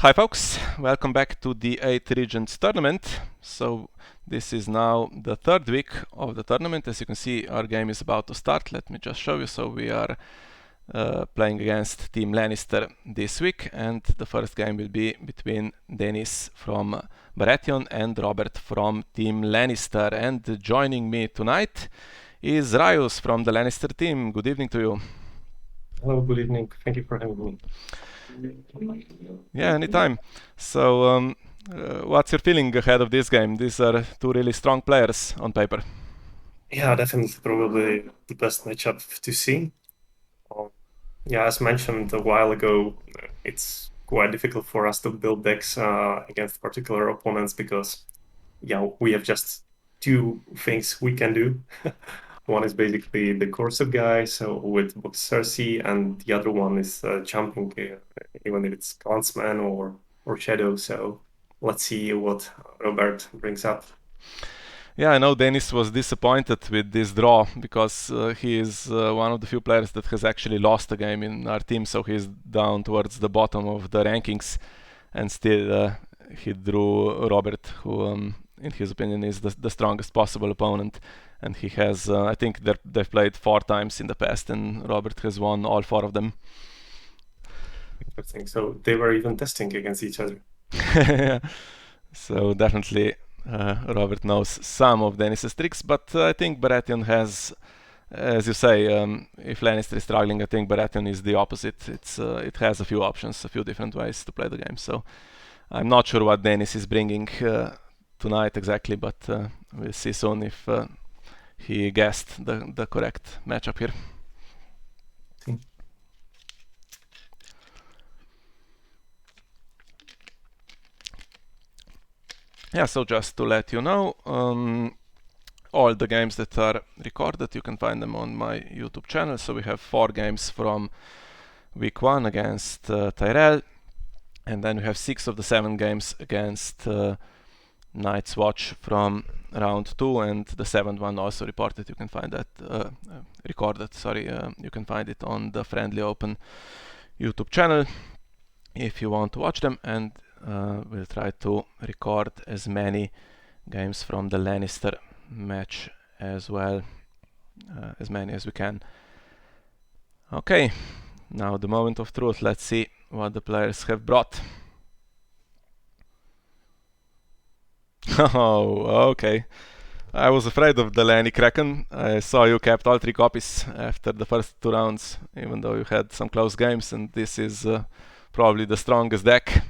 Hi folks, welcome back to the 8 Regents tournament. So this is now the third week of the tournament. As you can see, our game is about to start. Let me just show you. So we are playing against Team Lannister this week, and the first game will be between Dennis from Baratheon and Robert from Team Lannister. And joining me tonight is Raius from the Lannister team. Good evening to you. Hello, good evening. Thank you for having me. Yeah, anytime. So, what's your feeling ahead of this game? These are two really strong players on paper. Yeah, definitely probably the best matchup to see. Um, yeah, as mentioned a while ago, it's quite difficult for us to build decks against particular opponents because, yeah, we have just two things we can do. One is basically the Corset guy, so with Box Cersei, and the other one is jumping, even if it's Clansman or Shadow. So let's see what Robert brings up. Yeah, I know Dennis was disappointed with this draw because he is one of the few players that has actually lost a game in our team, so he's down towards the bottom of the rankings, and still he drew Robert, who, in his opinion, is the strongest possible opponent. And he has, I think they've played 4 times in the past, and Robert has won all 4 of them. Interesting. So they were even testing against each other. So definitely Robert knows some of Dennis's tricks, but I think Baratheon has, as you say, if Lannister is struggling, I think Baratheon is the opposite. It has a few options, a few different ways to play the game. So I'm not sure what Dennis is bringing tonight exactly, but we'll see soon if he guessed the correct matchup here. See. Yeah, so just to let you know, all the games that are recorded, you can find them on my YouTube channel. So we have 4 games from week 1 against Tyrell, and then we have 6 of the 7 games against Night's Watch from round 2, and the 7th one also reported. You can find that recorded. Sorry, you can find it on the Friendly Open YouTube channel if you want to watch them, and we'll try to record as many games from the Lannister match as well, as many as we can. Okay, now the moment of truth. Let's see what the players have brought. Oh, okay. I was afraid of the Lanny Kraken. I saw you kept all 3 copies after the first 2 rounds, even though you had some close games, and this is probably the strongest deck.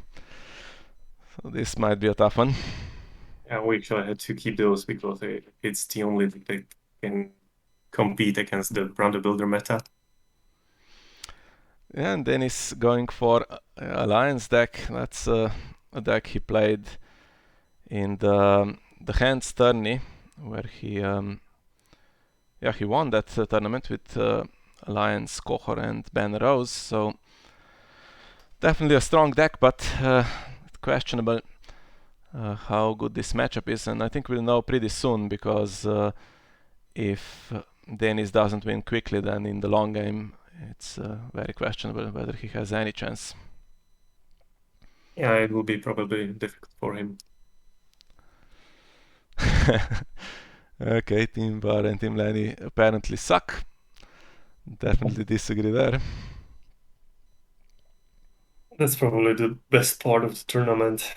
So this might be a tough one. Yeah, we actually had to keep those because it's the only that they can compete against the Brand Builder meta. Yeah, and then he's going for Alliance deck. That's a deck he played in the Hands tourney, where he won that tournament with Alliance, Kohor, and Ben Rose. So definitely a strong deck, but questionable how good this matchup is. And I think we'll know pretty soon, because if Dennis doesn't win quickly, then in the long game it's very questionable whether he has any chance. Yeah, it will be probably difficult for him. Okay, Team Bar and Team Lenny apparently suck. Definitely disagree there. That's probably the best part of the tournament.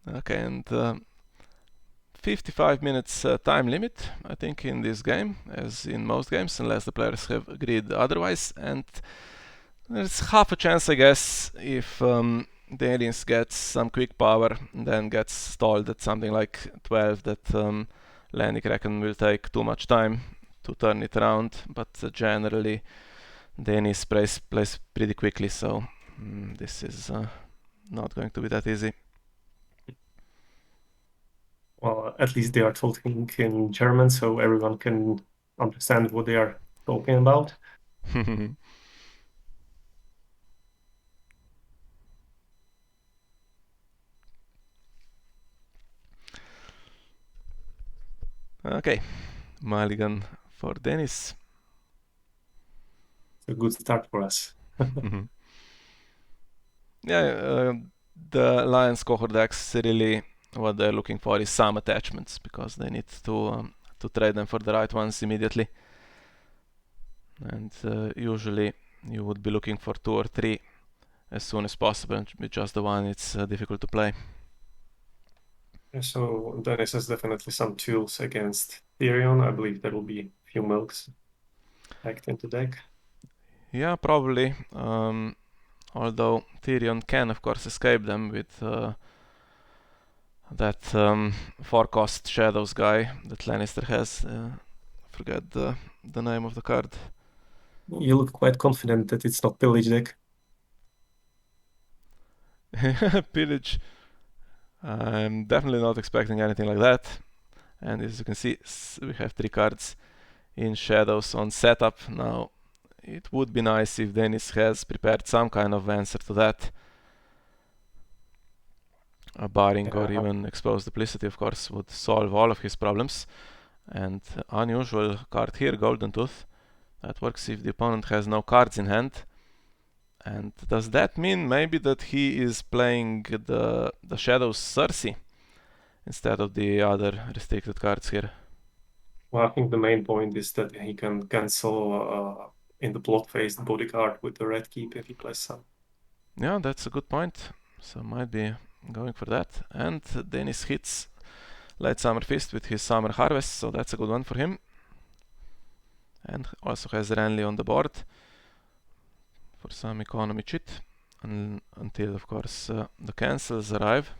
Okay, and 55 minutes time limit, I think, in this game, as in most games, unless the players have agreed otherwise. And there's half a chance, I guess, if the aliens get some quick power and then gets stalled at something like 12, that Lanny Kraken will take too much time to turn it around. But generally, Dennis plays pretty quickly, so this is not going to be that easy. Well, at least they are talking in German, so everyone can understand what they are talking about. Okay, Mulligan for Dennis. It's a good start for us. Yeah, the Lions cohort decks really what they're looking for is some attachments because they need to trade them for the right ones immediately. And usually you would be looking for 2 or 3 as soon as possible. With just the one, it's difficult to play. So Dennis has definitely some tools against Tyrion. I believe there will be a few milks packed into deck. Yeah, probably. Although Tyrion can, of course, escape them with that 4-cost Shadows guy that Lannister has. Forget the name of the card. You look quite confident that it's not pillage deck. Pillage. I'm definitely not expecting anything like that. And as you can see, we have 3 cards in Shadows on setup. Now, it would be nice if Dennis has prepared some kind of answer to that. A barring or even exposed duplicity, of course, would solve all of his problems. And unusual card here, Golden Tooth. That works if the opponent has no cards in hand. And does that mean maybe that he is playing the Shadows Cersei instead of the other restricted cards here? Well, I think the main point is that he can cancel in the plot phase the bodyguard with the red keep if he plays some. Yeah, that's a good point. So might be going for that. And Dennis hits Late Summer Feast with his Summer Harvest, so that's a good one for him. And also has Renly on the board for some economy cheat until, of course, the cancels arrive.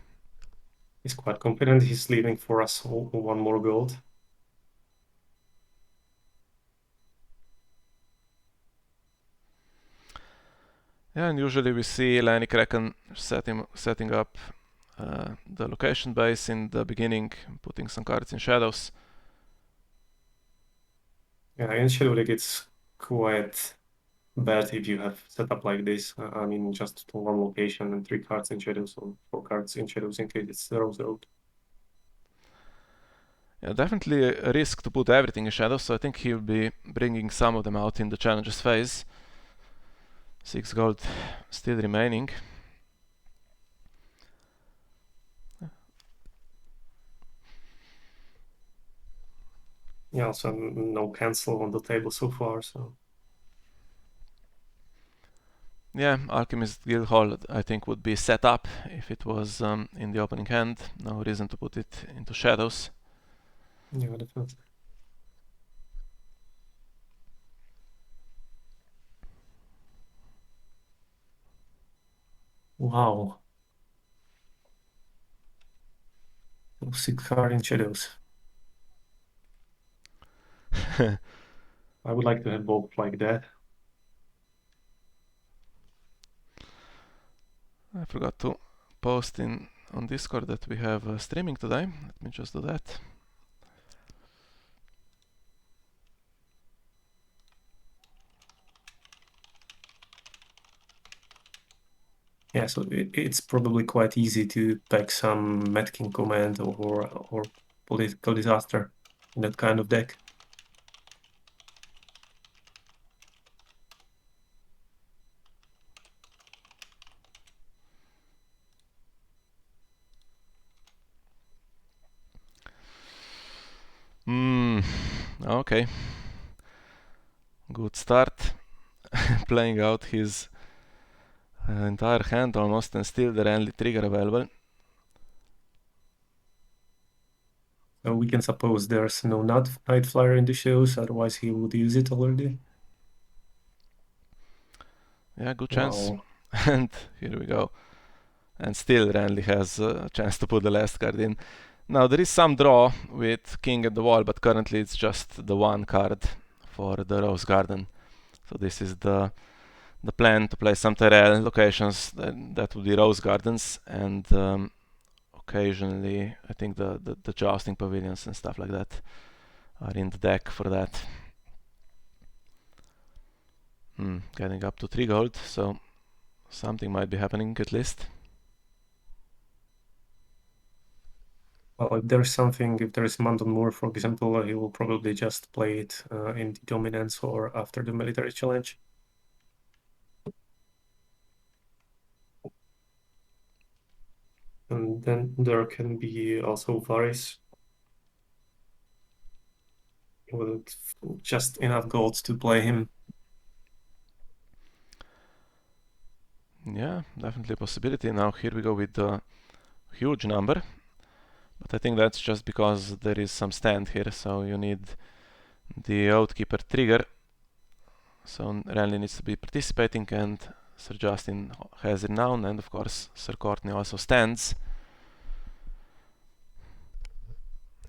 He's quite confident he's leaving for us 1 more gold. Yeah, and usually we see Lanny Kraken setting up the location base in the beginning, putting some cards in Shadows. Yeah, in Shadow deck it's quite bad if you have set up like this. I mean, just 1 location and 3 cards in Shadows or 4 cards in Shadows in case it's Rose Road. Yeah, definitely a risk to put everything in Shadows, so I think he'll be bringing some of them out in the challenges phase. 6 gold still remaining. Yeah, also no cancel on the table so far, so... Yeah, Alchemist Guildhall I think would be set up if it was in the opening hand. No reason to put it into Shadows. Yeah, definitely. Wow. 6 card in Shadows. I would like to have both like that. I forgot to post on Discord that we have streaming today. Let me just do that. Yeah, so it's probably quite easy to pack some Mad King Command or Political Disaster in that kind of deck. Okay. Good start. Playing out his entire hand almost, and still the Renly trigger available. So we can suppose there's no Night Flyer in the shows, otherwise he would use it already. Yeah, good chance. Wow. And here we go. And still Renly has a chance to put the last card in. Now there is some draw with King at the wall, but currently it's just the 1 card for the Rose Garden. So this is the plan to play some Tyrell locations. That would be Rose Gardens, and occasionally I think the Jousting Pavilions and stuff like that are in the deck for that. Getting up to 3 gold, so something might be happening at least. Well, if there is Mandon Moore, for example, he will probably just play it in the dominance or after the military challenge. And then there can be also Varys with just enough gold to play him. Yeah, definitely a possibility. Now here we go with a huge number, but I think that's just because there is some stand here, so you need the Oathkeeper trigger. So Renly needs to be participating, and Sir Justin has renown, and of course Sir Courtney also stands.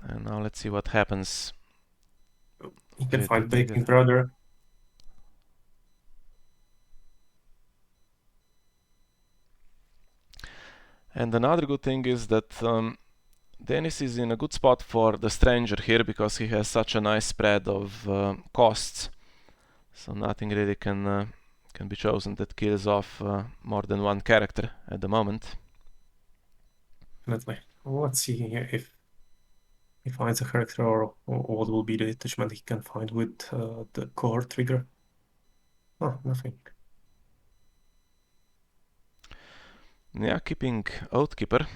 And now let's see what happens. He can with find the trigger. Baking Brother. And another good thing is that Dennis is in a good spot for the Stranger here because he has such a nice spread of costs. So nothing really can be chosen that kills off more than one character at the moment. Definitely. Let's see if he finds a character or what will be the attachment he can find with the core trigger. Oh, nothing. Yeah, keeping Oathkeeper.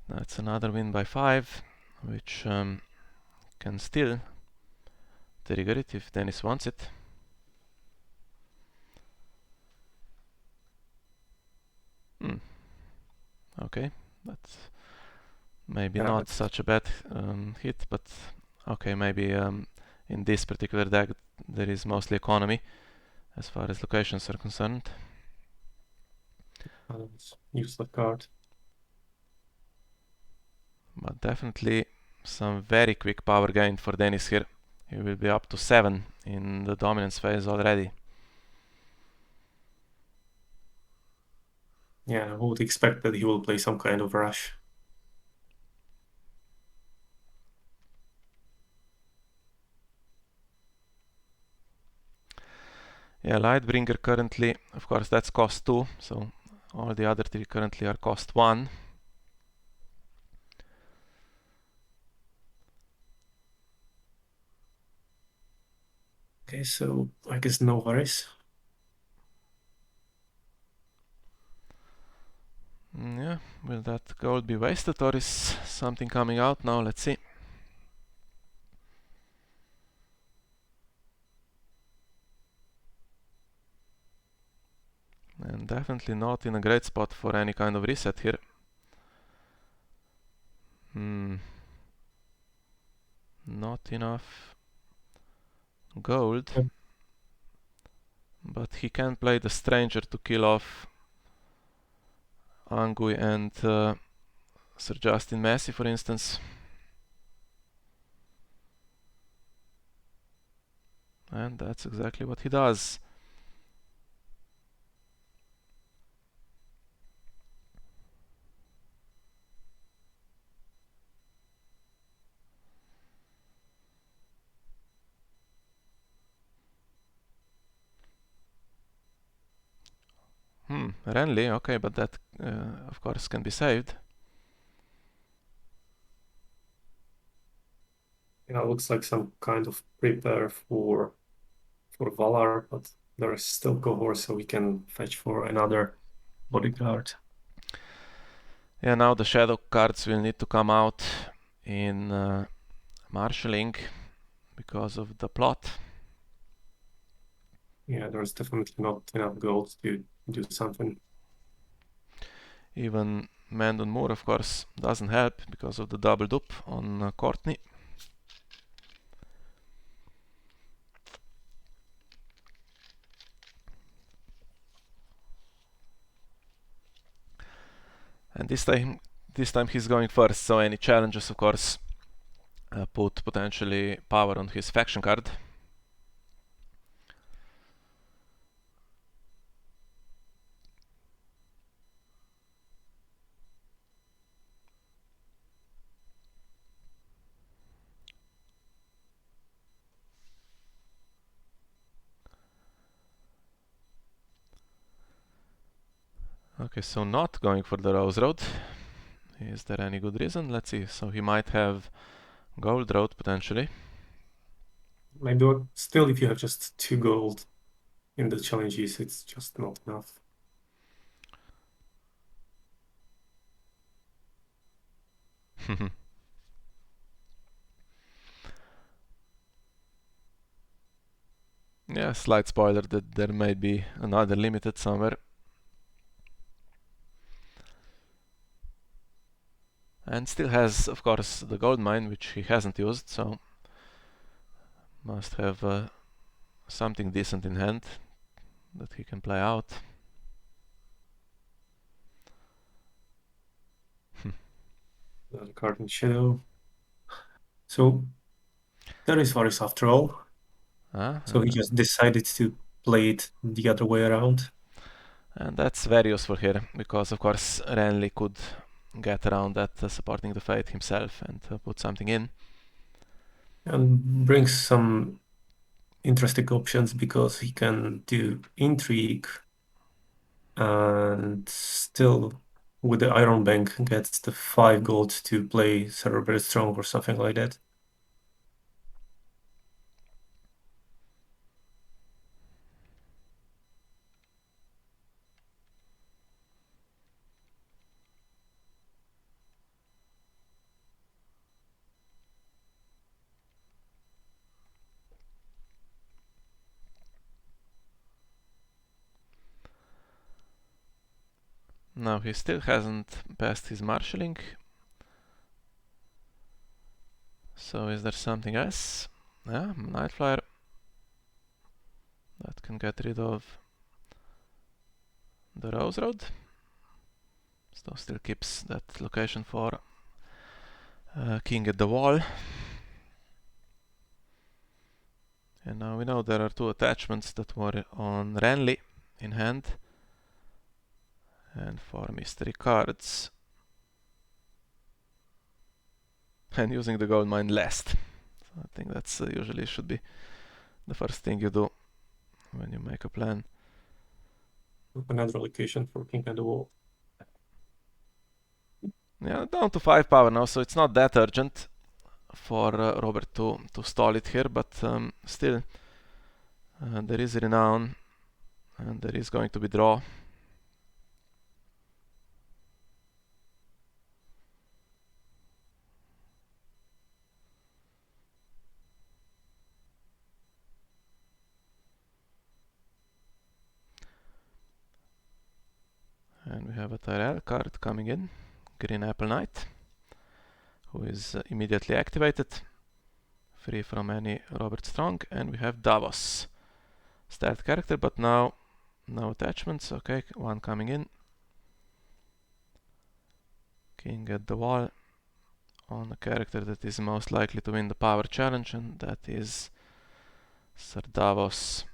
That's another win by 5, which can still trigger it if Dennis wants it. Okay, that's maybe not such a bad hit, but okay, maybe in this particular deck there is mostly economy as far as locations are concerned. Use the card. But definitely some very quick power gain for Dennis here. He will be up to 7 in the dominance phase already. Yeah, I would expect that he will play some kind of rush. Yeah, Lightbringer currently, of course that's cost 2, so all the other 3 currently are cost 1. Okay, so I guess no worries. Yeah, will that gold be wasted or is something coming out now? Let's see. And definitely not in a great spot for any kind of reset here. Not enough gold. Yep. But he can play the Stranger to kill off Angui and Sir Justin Massey, for instance. And that's exactly what he does. Renly, okay, but that of course can be saved. Yeah, it looks like some kind of prepare for Valar, but there is still cohort, so we can fetch for another bodyguard. Yeah, now the shadow cards will need to come out in marshalling because of the plot. Yeah, there's definitely not enough gold to do something. Even Mandon Moore, of course, doesn't help because of the double dupe on Courtney. And this time he's going first, so any challenges, of course, put potentially power on his faction card. Okay, so not going for the Rose Road. Is there any good reason? Let's see. So he might have Gold Road potentially. Maybe still, if you have just 2 gold in the challenges, it's just not enough. Yeah, slight spoiler that there may be another limited somewhere. And still has, of course, the gold mine, which he hasn't used, so must have something decent in hand that he can play out. Another card in shadow. So there is Varys after all. So he just decided to play it the other way around. And that's very useful here, because of course Renly could get around that supporting the Fate himself and put something in. And brings some interesting options because he can do intrigue and still with the Iron Bank gets the 5 gold to play Cerebral Strong or something like that. Now he still hasn't passed his marshalling. So is there something else? Yeah, Nightflyer. That can get rid of the Rose Road. So still keeps that location for King at the Wall. And now we know there are 2 attachments that were on Renly in hand. And 4 mystery cards. And using the gold mine last. So I think that's usually should be the first thing you do when you make a plan. Another location for King at the Wall. Yeah, down to 5 power now, so it's not that urgent for Robert to stall it here, but still there is renown and there is going to be draw. And we have a Tyrell card coming in, Green Apple Knight, who is immediately activated, free from any Robert Strong, and we have Davos, start character, but now no attachments. Okay, 1 coming in, King at the Wall, on a character that is most likely to win the power challenge, and that is Sir Davos.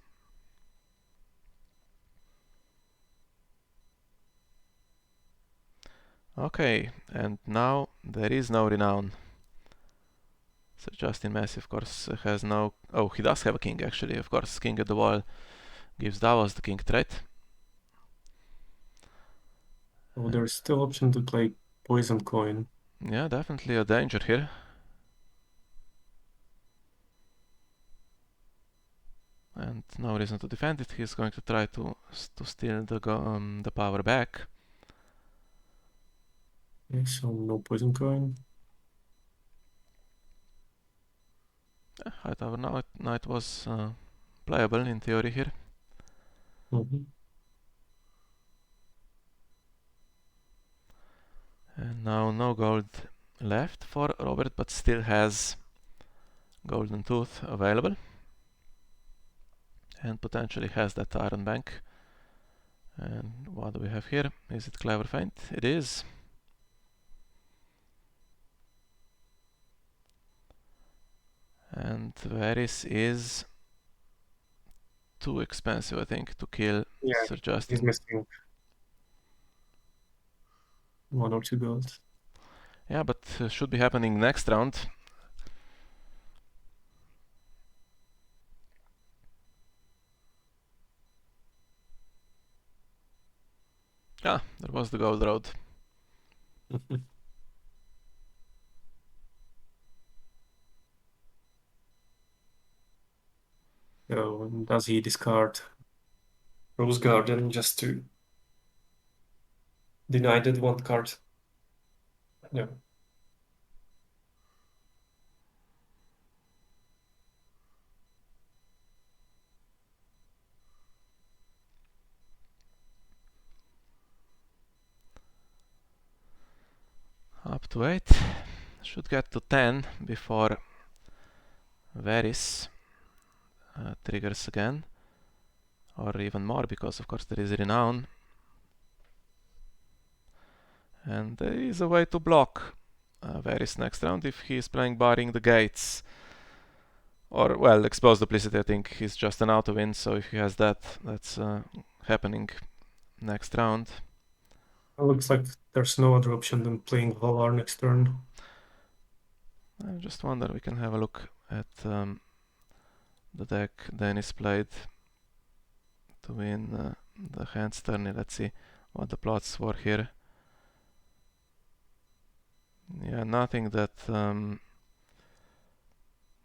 Okay, and now there is no renown. So Justin Massey, of course, has no... Oh, he does have a king, actually. Of course, King at the Wall gives Davos the king trait. Oh, there's still option to play Poison Coin. Yeah, definitely a danger here. And no reason to defend it. He's going to try to steal the power back. Okay, so no Poison Coin. Hightower Knight was playable in theory here. And now no gold left for Robert, but still has Golden Tooth available. And potentially has that Iron Bank. And what do we have here? Is it Clever Feint? It is. And Varys is too expensive, I think, to kill Sir He's Justin. missing 1 or 2 gold. Yeah, but should be happening next round. Ah, there was the gold road. So does he discard Rose Garden just to deny that one card? No. Up to 8. Should get to 10 before Varys triggers again. Or even more, because of course there is Renown. And there is a way to block Varys next round if he is playing Barring the Gates. Or, well, Expose Duplicity I think is just an auto-win, so if he has that, that's happening next round. It looks like there's no other option than playing Valar next turn. I just wonder, we can have a look at the deck Dennis played to win the hands tourney. Let's see what the plots were here. Yeah, nothing that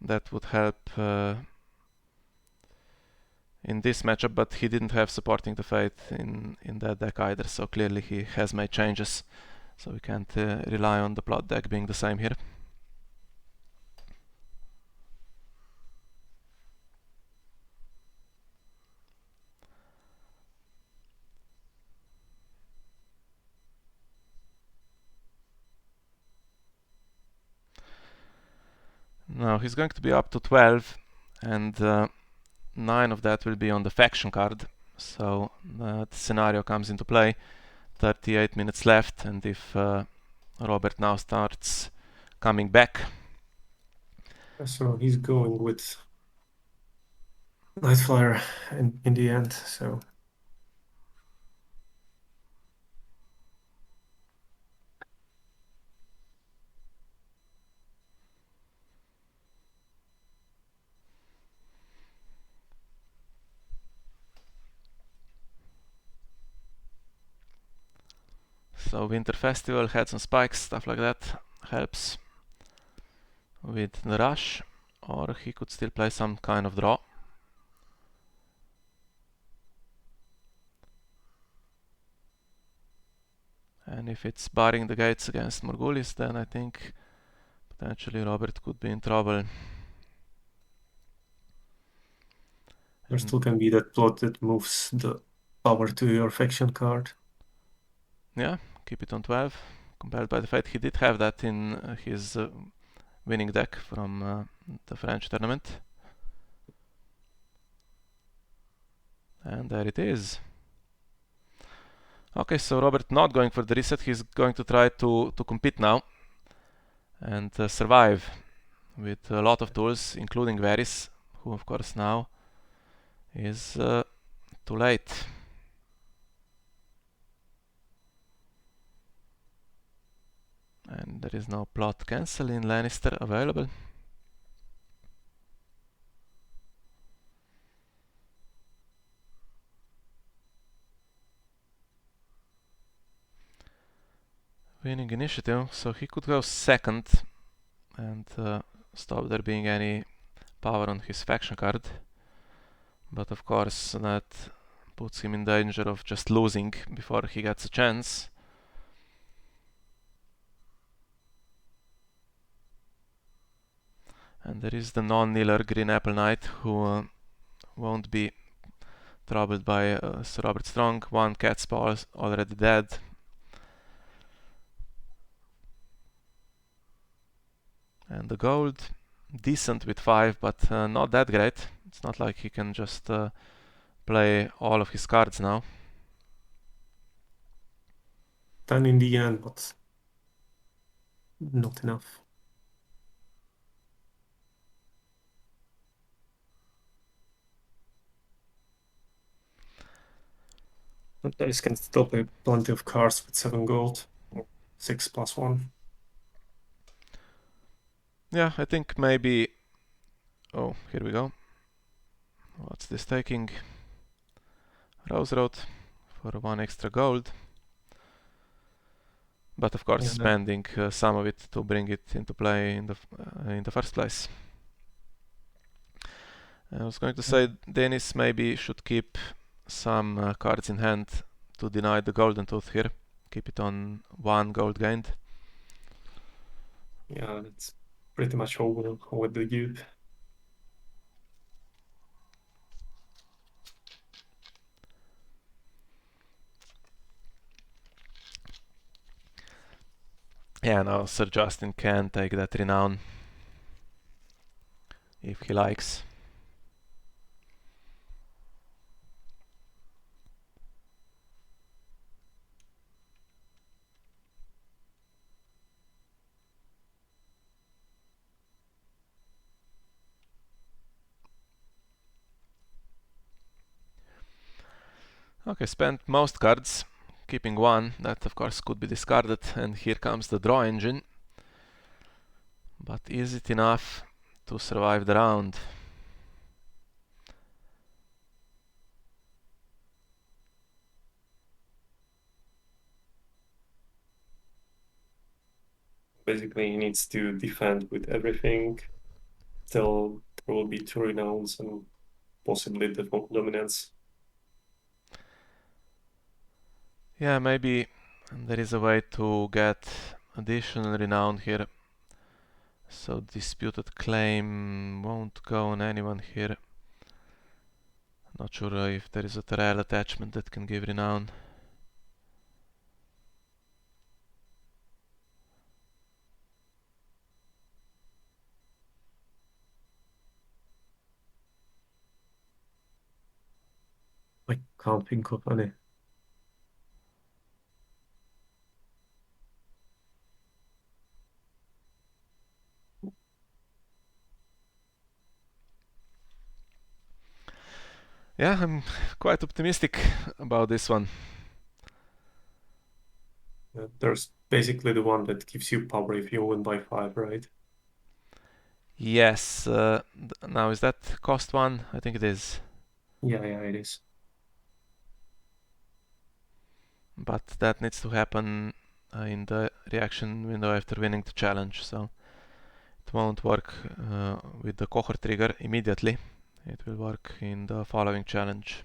that would help in this matchup, but he didn't have Supporting the Fate in that deck either, so clearly he has made changes, so we can't rely on the plot deck being the same here. Now he's going to be up to 12, and 9 of that will be on the faction card, so the scenario comes into play. 38 minutes left, and if Robert now starts coming back. So he's going with Nightflyer in the end, so... So Winter Festival, Heads and Spikes, stuff like that helps with the rush, or he could still play some kind of draw. And if it's Barring the Gates against Morghulis, then I think potentially Robert could be in trouble. There still can be that plot that moves the power to your faction card. Yeah, keep it on 12. Compelled by the Fate, he did have that in his winning deck from the French tournament. And there it is. Okay, so Robert not going for the reset, he's going to try to compete now and survive with a lot of tools, including Varys, who of course now is too late. And there is no plot cancel in Lannister available. Winning initiative, so he could go second and stop there being any power on his faction card. But of course that puts him in danger of just losing before he gets a chance. And there is the non-kneeler Green Apple Knight who won't be troubled by Sir Robert Strong. One Catspaw already dead. And the gold, decent with 5, but not that great. It's not like he can just play all of his cards now. 10 in the end, but not enough. This can still play plenty of cards with 7 gold, or 6 plus 1. Yeah, I think maybe... Oh, here we go. What's this taking? Rose Road for 1 extra gold. but of course Yeah. spending some of it to bring it into play in the first place. I was going to say Denis maybe should keep some cards in hand to deny the golden tooth here. Keep it on 1 gold gained. Yeah, that's pretty much over with the youth. Yeah, now Sir Justin can take that renown if he likes. Okay, spent most cards, keeping 1. That of course could be discarded, and here comes the draw engine. But is it enough to survive the round? Basically, he needs to defend with everything till there will be 2 renowns and possibly the dominance. Yeah, maybe there is a way to get additional renown here. So disputed claim won't go on anyone here. Not sure if there is a Terrell attachment that can give renown. I can't think of any. Yeah, I'm quite optimistic about this one. There's basically the one that gives you power if you win by 5, right? Yes, now is that cost 1? I think it is. Yeah, it is. But that needs to happen in the reaction window after winning the challenge, so it won't work with the cohort trigger immediately. It will work in the following challenge.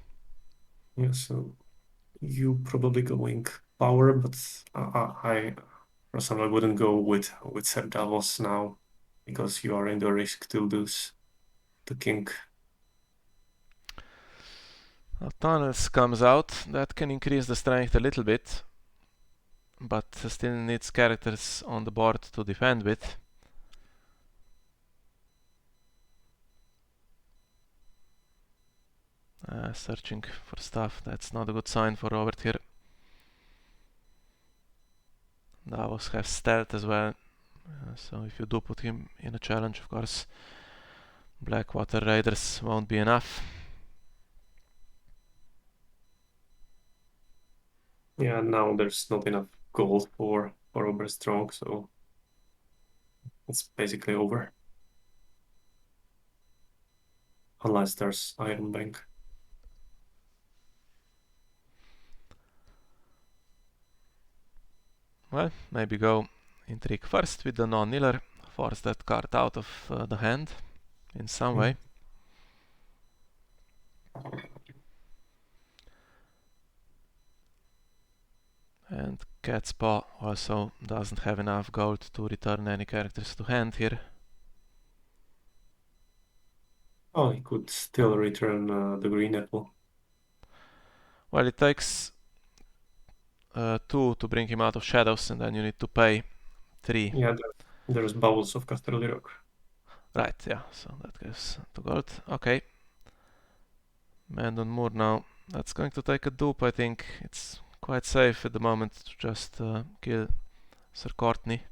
Yeah, so you probably going power, but I personally wouldn't go with Sir Davos now because you are in the risk to lose the king. Tunnels comes out. That can increase the strength a little bit, but still needs characters on the board to defend with. Searching for stuff. That's not a good sign for Robert here. Davos has stealth as well, so if you do put him in a challenge, of course, Blackwater Raiders won't be enough. Yeah, now there's not enough gold for Oberstrong, so it's basically over. Unless there's Iron Bank. Well, maybe go Intrigue first with the non-niller, force that card out of the hand in some way. And Cat's Paw also doesn't have enough gold to return any characters to hand here. Oh, he could still return the green apple. Well, it takes 2 to bring him out of shadows, and then you need to pay 3. Yeah, there's Bowels of Casterly Rock. Right, yeah, so that gives 2 gold. Okay. Mandon Moor now. That's going to take a dupe, I think. It's quite safe at the moment to just kill Sir Courtney.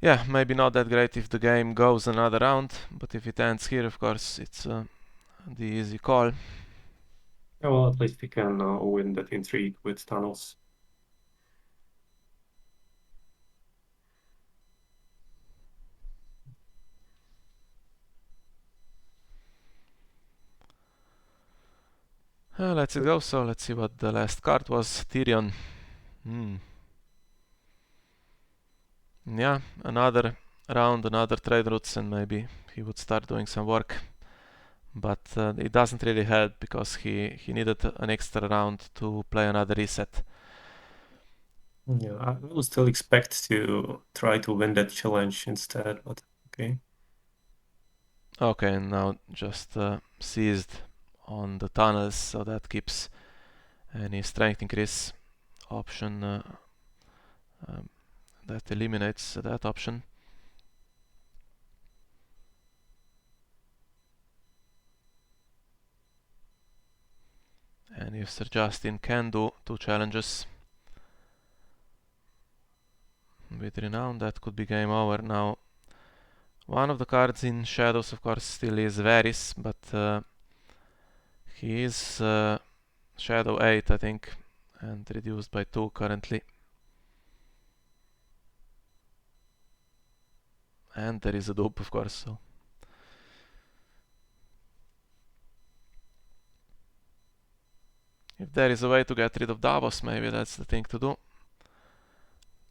Yeah, maybe not that great if the game goes another round, but if it ends here, of course, it's the easy call. Yeah, well, at least he can win that intrigue with tunnels. Let's go. So let's see what the last card was. Tyrion. Yeah, another round, another trade routes, and maybe he would start doing some work. But it doesn't really help because he needed an extra round to play another reset. Yeah, I would still expect to try to win that challenge instead, but okay. Okay, and now just seized on the tunnels, so that keeps any strength increase option, that eliminates that option. And if Sir Justin can do 2 challenges with Renown, that could be game over. Now, one of the cards in Shadows, of course, still is Varys, but he is Shadow 8, I think, and reduced by 2 currently. And there is a dupe, of course, so. If there is a way to get rid of Davos, maybe that's the thing to do.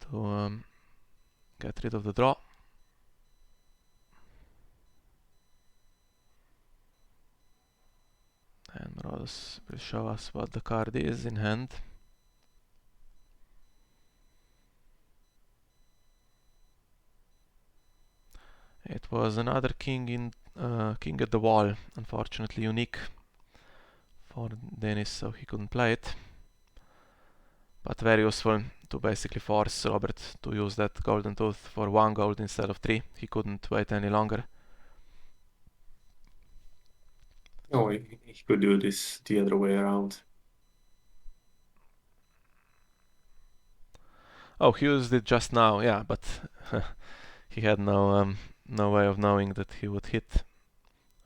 To get rid of the draw. And Rhodos will show us what the card is in hand. It was another king in King at the Wall, unfortunately unique for Dennis, so he couldn't play it. But very useful to basically force Robert to use that golden tooth for 1 gold instead of 3. He couldn't wait any longer. Oh, he could do this the other way around. Oh, he used it just now, yeah, but he had no way of knowing that he would hit.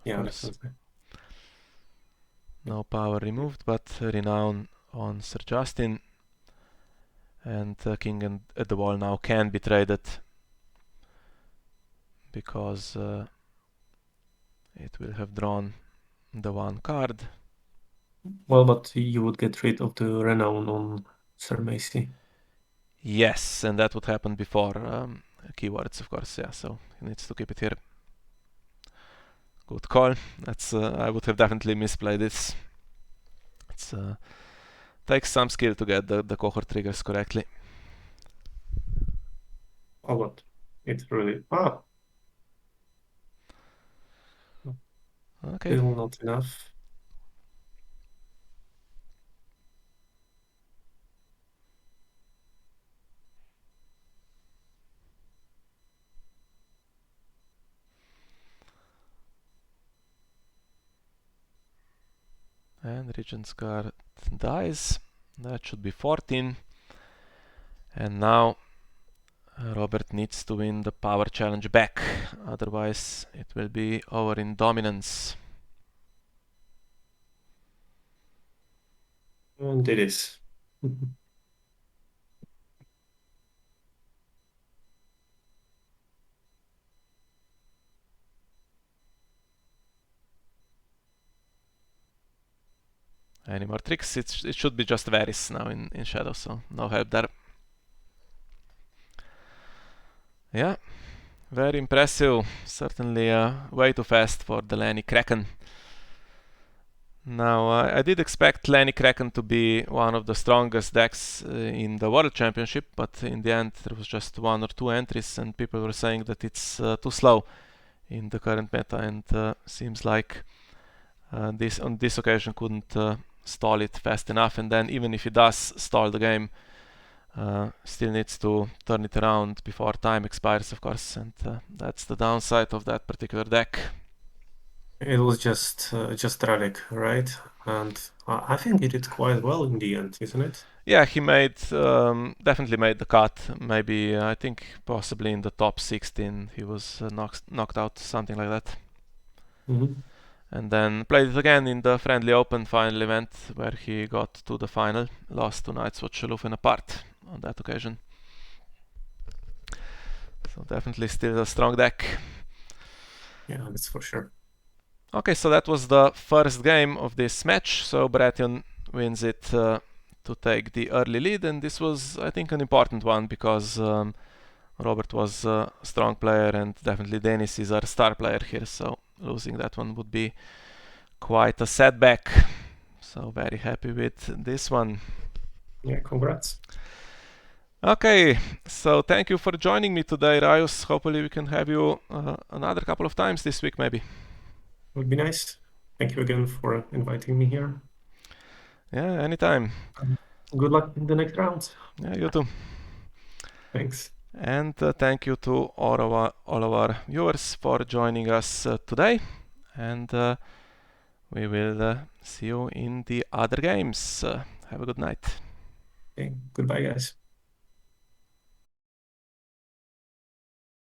Yeah, definitely. No power removed, but Renown on Sir Justin. And King at the Wall now can be traded because it will have drawn the 1 card. Well, but you would get rid of the renown on Sir Macy. Yes, and that would happen before keywords, of course, yeah, so he needs to keep it here. Good call. That's I would have definitely misplayed this. It takes some skill to get the cohort triggers correctly. Oh, what? It really... Okay. Still not enough. And Regent's Guard dies. That should be 14. And now Robert needs to win the power challenge back, otherwise it will be over in dominance. And it is. Any more tricks? It should be just Varys now in Shadow, so no help there. Yeah, very impressive. Certainly way too fast for the Lanny Kraken. Now, I did expect Lanny Kraken to be one of the strongest decks in the World Championship, but in the end there was just 1 or 2 entries and people were saying that it's too slow in the current meta, and seems like this on this occasion couldn't stall it fast enough, and then even if he does stall the game, still needs to turn it around before time expires, of course, and that's the downside of that particular deck. It was just Radic, right? And I think he did quite well in the end, isn't it? Yeah, he made definitely made the cut. Maybe I think possibly in the top 16 he was knocked out, something like that. Mm-hmm. And then played it again in the Friendly Open final event where he got to the final, lost to Nightswatch Shalufin apart on that occasion. So definitely still a strong deck. Yeah, that's for sure. Okay, so that was the first game of this match. So Baratheon wins it to take the early lead, and this was, I think, an important one because Robert was a strong player, and definitely Dennis is our star player here. So losing that one would be quite a setback. So very happy with this one. Yeah, congrats. Okay, so thank you for joining me today, Raius. Hopefully we can have you another couple of times this week, maybe. Would be nice. Thank you again for inviting me here. Yeah, anytime. Good luck in the next round. Yeah, you too. Thanks. And thank you to all of our viewers for joining us today. And we will see you in the other games. Have a good night. Okay, goodbye, guys.